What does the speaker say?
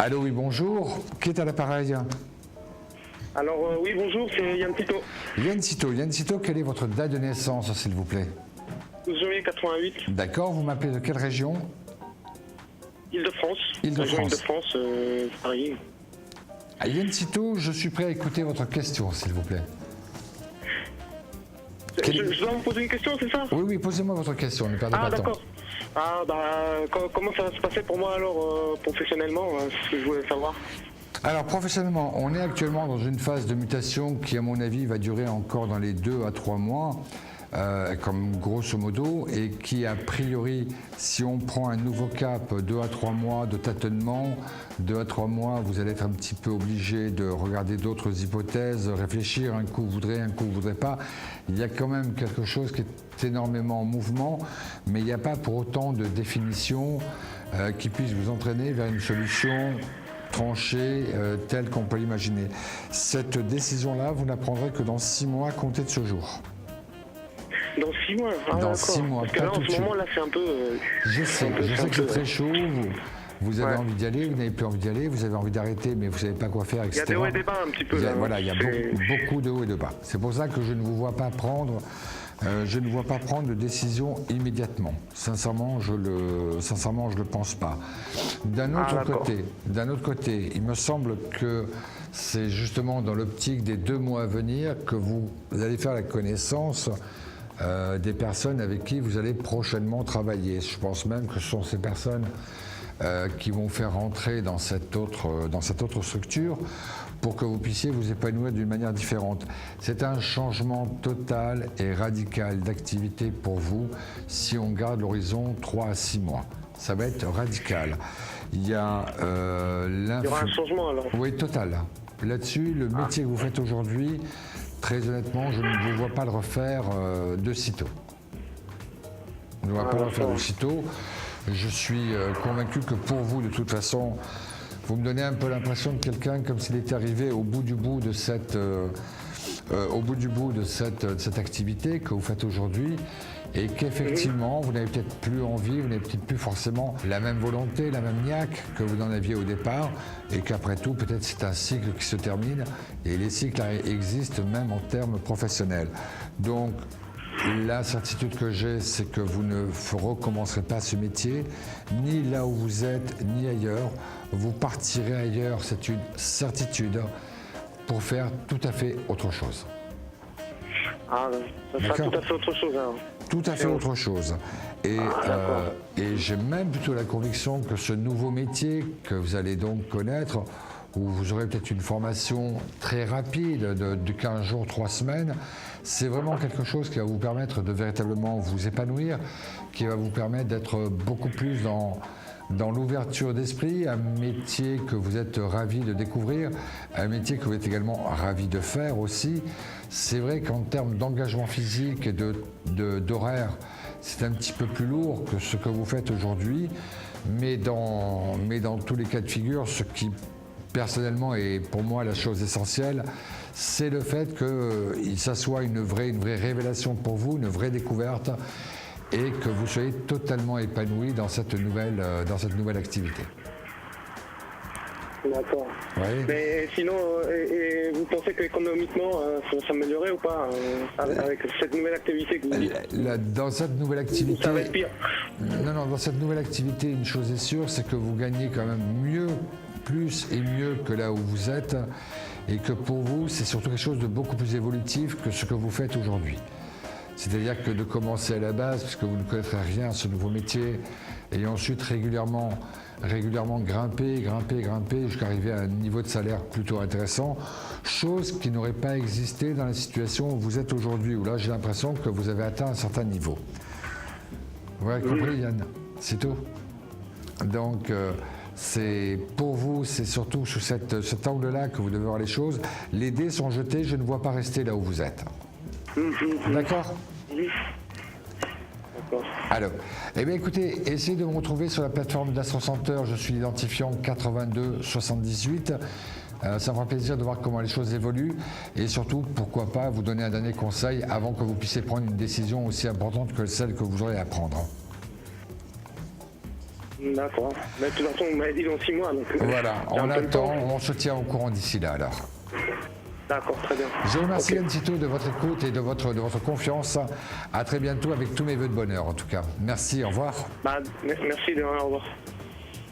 Allô, oui, bonjour. Qui est à l'appareil? Alors oui, bonjour, c'est Yann Tito. Yann Cito, quelle est votre date de naissance, s'il vous plaît? 12 juillet 88, D'accord, vous m'appelez de quelle région? Île-de-France. Île-de-France. Région Île-de-France, Paris. Yann Cito, je suis prêt à écouter votre question, s'il vous plaît. Je dois vous poser une question, c'est ça? Oui, posez-moi votre question, ne perdez pas de temps. D'accord. Comment ça va se passer pour moi alors, professionnellement, c'est ce que je voulais savoir. Alors, professionnellement, on est actuellement dans une phase de mutation qui, à mon avis, va durer encore dans les 2 à 3 mois. Comme grosso modo, et qui a priori, si on prend un nouveau cap, 2 à 3 mois de tâtonnement, 2 à 3 mois, vous allez être un petit peu obligé de regarder d'autres hypothèses, réfléchir, un coup vous voudrez, un coup vous voudrez pas. Il y a quand même quelque chose qui est énormément en mouvement, mais il n'y a pas pour autant de définition qui puisse vous entraîner vers une solution tranchée telle qu'on peut l'imaginer. Cette décision-là, vous ne la prendrez que dans 6 mois, comptez de ce jour. Dans 6 mois. Dans 6 mois. Parce que là, en ce moment, là, c'est un peu. Je sais que c'est très chaud. Vous avez envie d'y aller, vous n'avez plus envie d'y aller, vous avez envie d'arrêter, mais vous ne savez pas quoi faire, etc. Il y a des hauts et des bas un petit peu. Il y a beaucoup de hauts et de bas. C'est pour ça que je ne vous vois pas prendre. Je ne vois pas prendre de décision immédiatement. Sincèrement, je le pense pas. D'un autre côté, il me semble que c'est justement dans l'optique des 2 mois à venir que vous allez faire la connaissance des personnes avec qui vous allez prochainement travailler. Je pense même que ce sont ces personnes qui vont faire rentrer dans cette autre structure pour que vous puissiez vous épanouir d'une manière différente. C'est un changement total et radical d'activité pour vous si on garde l'horizon 3 à 6 mois. Ça va être radical. Il y aura un changement alors? Oui, total. Là-dessus, le métier que vous faites aujourd'hui, très honnêtement, je ne vous vois pas le refaire de sitôt. Je ne vois pas le refaire de sitôt. Je suis convaincu que pour vous, de toute façon, vous me donnez un peu l'impression de quelqu'un comme s'il était arrivé au bout du bout de cette activité que vous faites aujourd'hui, et qu'effectivement, vous n'avez peut-être plus envie, vous n'avez peut-être plus forcément la même volonté, la même niaque que vous en aviez au départ, et qu'après tout, peut-être c'est un cycle qui se termine, et les cycles existent même en termes professionnels. Donc, la certitude que j'ai, c'est que vous ne recommencerez pas ce métier, ni là où vous êtes, ni ailleurs. Vous partirez ailleurs, c'est une certitude, pour faire tout à fait autre chose. Ah, ça sera tout à fait autre chose. Alors. Tout à fait autre chose. Et j'ai même plutôt la conviction que ce nouveau métier que vous allez donc connaître, où vous aurez peut-être une formation très rapide de 15 jours, 3 semaines, c'est vraiment quelque chose qui va vous permettre de véritablement vous épanouir, qui va vous permettre d'être beaucoup plus dans l'ouverture d'esprit, un métier que vous êtes ravi de découvrir, un métier que vous êtes également ravi de faire aussi. C'est vrai qu'en termes d'engagement physique et d'horaire, c'est un petit peu plus lourd que ce que vous faites aujourd'hui, mais dans tous les cas de figure, ce qui personnellement est pour moi la chose essentielle, c'est le fait que ça soit une vraie révélation pour vous, une vraie découverte, et que vous soyez totalement épanoui dans cette nouvelle activité. D'accord. Ouais. Mais sinon, et vous pensez qu'économiquement, ça va s'améliorer ou pas avec cette nouvelle activité que vous dites? Dans cette nouvelle activité, ça va être pire? Non, dans cette nouvelle activité, une chose est sûre, c'est que vous gagnez quand même mieux, plus et mieux que là où vous êtes, et que pour vous, c'est surtout quelque chose de beaucoup plus évolutif que ce que vous faites aujourd'hui. C'est-à-dire que de commencer à la base, puisque vous ne connaîtrez rien à ce nouveau métier, et ensuite régulièrement grimper jusqu'à arriver à un niveau de salaire plutôt intéressant, chose qui n'aurait pas existé dans la situation où vous êtes aujourd'hui, où là j'ai l'impression que vous avez atteint un certain niveau. Vous avez compris, Yann? C'est tout. Donc, pour vous, c'est surtout sous cet angle-là que vous devez voir les choses. Les dés sont jetés, je ne vois pas rester là où vous êtes. D'accord? Alors, eh bien écoutez, essayez de me retrouver sur la plateforme d'Astro Center, je suis l'identifiant 8278. Ça me fera plaisir de voir comment les choses évoluent et surtout, pourquoi pas, vous donner un dernier conseil avant que vous puissiez prendre une décision aussi importante que celle que vous aurez à prendre. D'accord. Mais de toute façon, vous m'avez dit dans 6 mois. Donc, Voilà, j'ai un on peu le attend, temps. on se tient au courant d'ici là alors. D'accord, très bien. Je vous remercie Ok. Yann Citeau de votre écoute et de votre confiance. À très bientôt avec tous mes vœux de bonheur en tout cas. Merci, au revoir. Bah, merci de rien, au revoir.